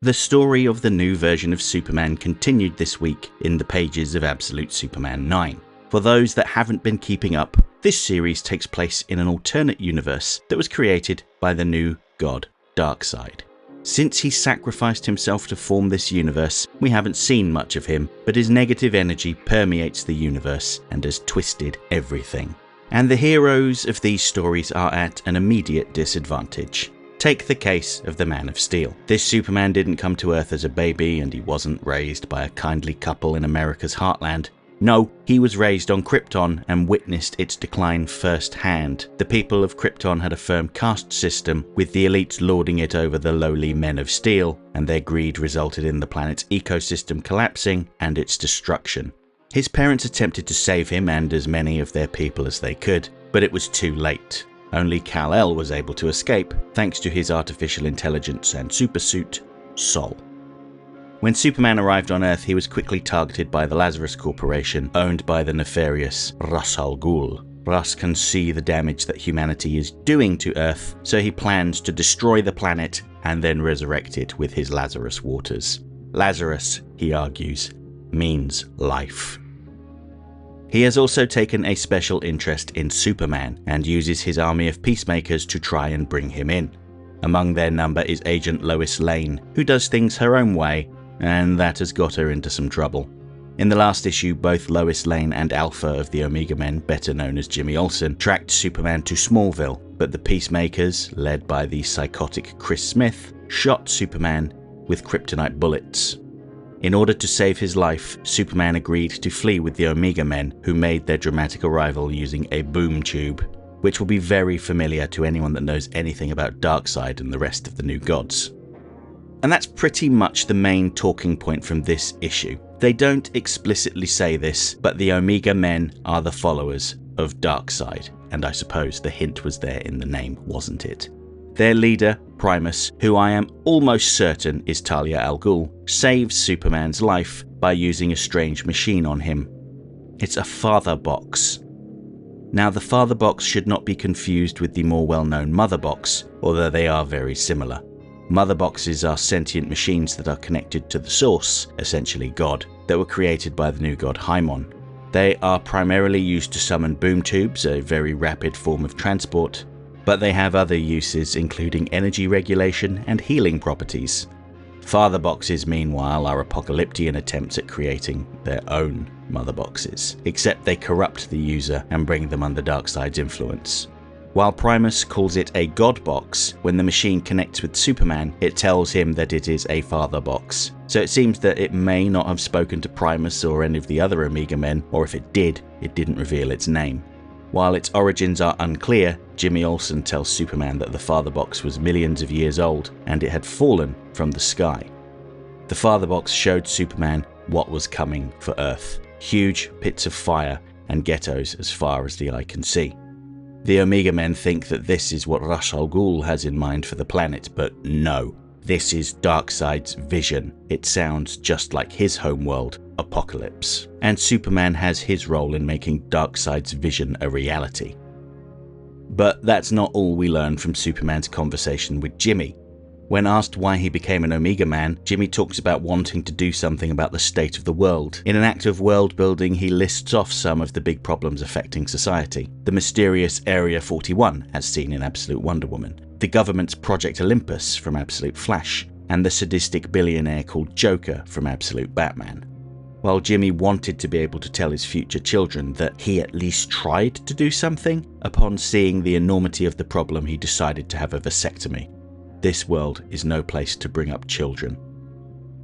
The story of the new version of Superman continued this week in the pages of Absolute Superman 9. For those that haven't been keeping up, this series takes place in an alternate universe that was created by the new god Darkseid. Since he sacrificed himself to form this universe, we haven't seen much of him, but his negative energy permeates the universe and has twisted everything. And the heroes of these stories are at an immediate disadvantage. Take the case of the Man of Steel. This Superman didn't come to Earth as a baby, and he wasn't raised by a kindly couple in America's heartland. No, he was raised on Krypton and witnessed its decline firsthand. The people of Krypton had a firm caste system, with the elites lording it over the lowly Men of Steel, and their greed resulted in the planet's ecosystem collapsing and its destruction. His parents attempted to save him and as many of their people as they could, but it was too late. Only Kal-El was able to escape, thanks to his artificial intelligence and supersuit, Sol. When Superman arrived on Earth, he was quickly targeted by the Lazarus Corporation, owned by the nefarious Ra's al Ghul. Ra's can see the damage that humanity is doing to Earth, so he plans to destroy the planet and then resurrect it with his Lazarus waters. Lazarus, he argues, means life. He has also taken a special interest in Superman and uses his army of Peacemakers to try and bring him in. Among their number is Agent Lois Lane, who does things her own way, and that has got her into some trouble. In the last issue, both Lois Lane and Alpha of the Omega Men, better known as Jimmy Olsen, tracked Superman to Smallville, but the Peacemakers, led by the psychotic Chris Smith, shot Superman with kryptonite bullets. In order to save his life, Superman agreed to flee with the Omega Men, who made their dramatic arrival using a boom tube, which will be very familiar to anyone that knows anything about Darkseid and the rest of the new gods. And that's pretty much the main talking point from this issue. They don't explicitly say this, but the Omega Men are the followers of Darkseid, and I suppose the hint was there in the name, wasn't it? Their leader, Primus, who I am almost certain is Talia al Ghul, saves Superman's life by using a strange machine on him. It's a father box. Now, the father box should not be confused with the more well-known mother box, although they are very similar. Mother boxes are sentient machines that are connected to the source, essentially God, that were created by the new god Haimon. They are primarily used to summon boom tubes, a very rapid form of transport, but they have other uses including energy regulation and healing properties. Father boxes, meanwhile, are apocalyptic attempts at creating their own mother boxes, except they corrupt the user and bring them under Darkseid's influence. While Primus calls it a God box, when the machine connects with Superman, it tells him that it is a father box. So it seems that it may not have spoken to Primus or any of the other Omega Men, or if it did, it didn't reveal its name. While its origins are unclear, Jimmy Olsen tells Superman that the father box was millions of years old and it had fallen from the sky. The father box showed Superman what was coming for Earth: huge pits of fire and ghettos as far as the eye can see. The Omega Men think that this is what Ra's al Ghul has in mind for the planet, but no. This is Darkseid's vision. It sounds just like his homeworld, Apocalypse. And Superman has his role in making Darkseid's vision a reality. But that's not all we learn from Superman's conversation with Jimmy. When asked why he became an Omega Man, Jimmy talks about wanting to do something about the state of the world. In an act of world building, he lists off some of the big problems affecting society. The mysterious Area 41, as seen in Absolute Wonder Woman, the government's Project Olympus from Absolute Flash, and the sadistic billionaire called Joker from Absolute Batman. While Jimmy wanted to be able to tell his future children that he at least tried to do something, upon seeing the enormity of the problem, he decided to have a vasectomy. This world is no place to bring up children.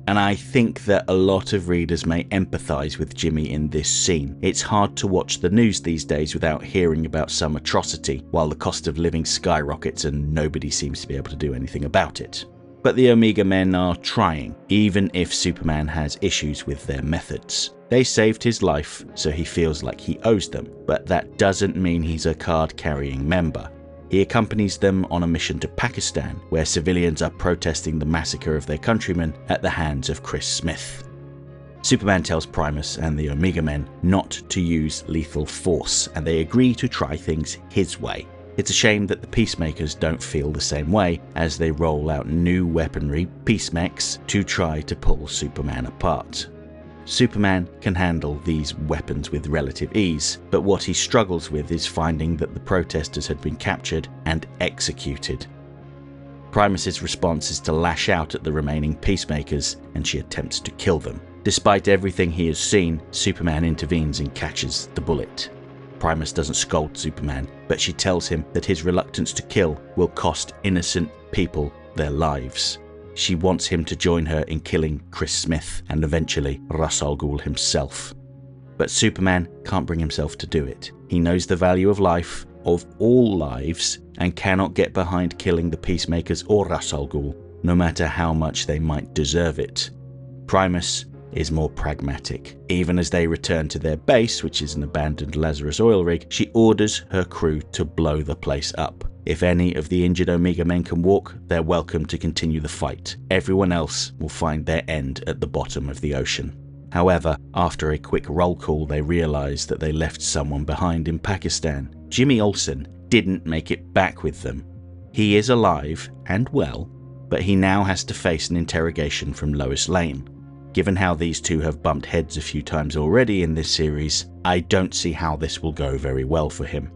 And I think that a lot of readers may empathise with Jimmy in this scene. It's hard to watch the news these days without hearing about some atrocity, while the cost of living skyrockets and nobody seems to be able to do anything about it. But the Omega Men are trying, even if Superman has issues with their methods. They saved his life, so he feels like he owes them, but that doesn't mean he's a card-carrying member. He accompanies them on a mission to Pakistan, where civilians are protesting the massacre of their countrymen at the hands of Chris Smith. Superman tells Primus and the Omega Men not to use lethal force, and they agree to try things his way. It's a shame that the Peacemakers don't feel the same way as they roll out new weaponry, Peacemakers, to try to pull Superman apart. Superman can handle these weapons with relative ease, but what he struggles with is finding that the protesters had been captured and executed. Primus's response is to lash out at the remaining Peacemakers, and she attempts to kill them. Despite everything he has seen, Superman intervenes and catches the bullet. Primus doesn't scold Superman, but she tells him that his reluctance to kill will cost innocent people their lives. She wants him to join her in killing Chris Smith and eventually Ra's al Ghul himself. But Superman can't bring himself to do it. He knows the value of life, of all lives, and cannot get behind killing the Peacemakers or Ra's al Ghul, no matter how much they might deserve it. Primus is more pragmatic. Even as they return to their base, which is an abandoned Lazarus oil rig, she orders her crew to blow the place up. If any of the injured Omega men can walk, they're welcome to continue the fight. Everyone else will find their end at the bottom of the ocean. However, after a quick roll call, they realise that they left someone behind in Pakistan. Jimmy Olsen didn't make it back with them. He is alive and well, but he now has to face an interrogation from Lois Lane. Given how these two have bumped heads a few times already in this series, I don't see how this will go very well for him.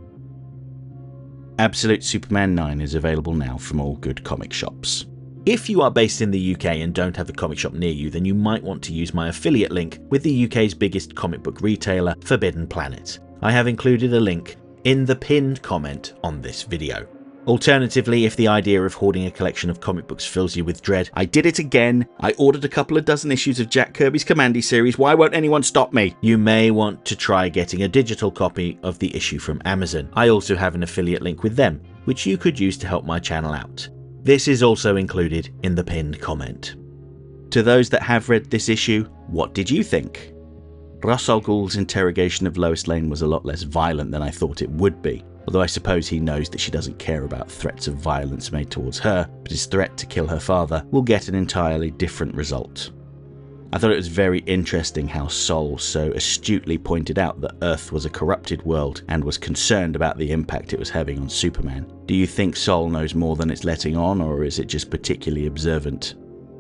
Absolute Superman 9 is available now from all good comic shops. If you are based in the UK and don't have a comic shop near you, then you might want to use my affiliate link with the UK's biggest comic book retailer, Forbidden Planet. I have included a link in the pinned comment on this video. Alternatively, if the idea of hoarding a collection of comic books fills you with dread, I did it again. I ordered a couple of dozen issues of Jack Kirby's Commandy series. Why won't anyone stop me? You may want to try getting a digital copy of the issue from Amazon. I also have an affiliate link with them, which you could use to help my channel out. This is also included in the pinned comment. To those that have read this issue, what did you think? Ra's al Ghul's interrogation of Lois Lane was a lot less violent than I thought it would be. Although I suppose he knows that she doesn't care about threats of violence made towards her, but his threat to kill her father will get an entirely different result. I thought it was very interesting how Sol so astutely pointed out that Earth was a corrupted world and was concerned about the impact it was having on Superman. Do you think Sol knows more than it's letting on, or is it just particularly observant?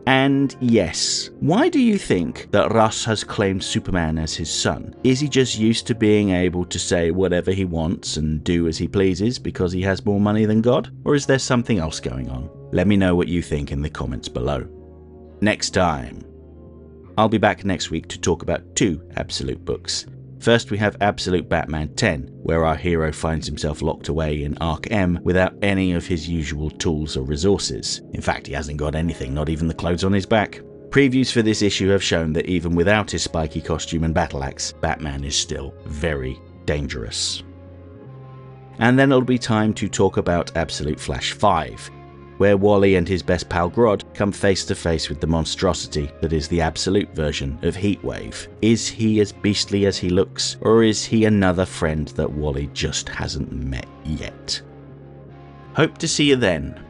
And yes, why do you think that Ra's has claimed Superman as his son? Is he just used to being able to say whatever he wants and do as he pleases because he has more money than God? Or is there something else going on? Let me know what you think in the comments below. Next time, I'll be back next week to talk about 2 Absolute books. First, we have Absolute Batman 10, where our hero finds himself locked away in Arc M without any of his usual tools or resources. In fact, he hasn't got anything, not even the clothes on his back. Previews for this issue have shown that even without his spiky costume and battle axe, Batman is still very dangerous. And then it'll be time to talk about Absolute Flash 5, where Wally and his best pal Grodd come face to face with the monstrosity that is the Absolute version of Heatwave. Is he as beastly as he looks, or is he another friend that Wally just hasn't met yet? Hope to see you then.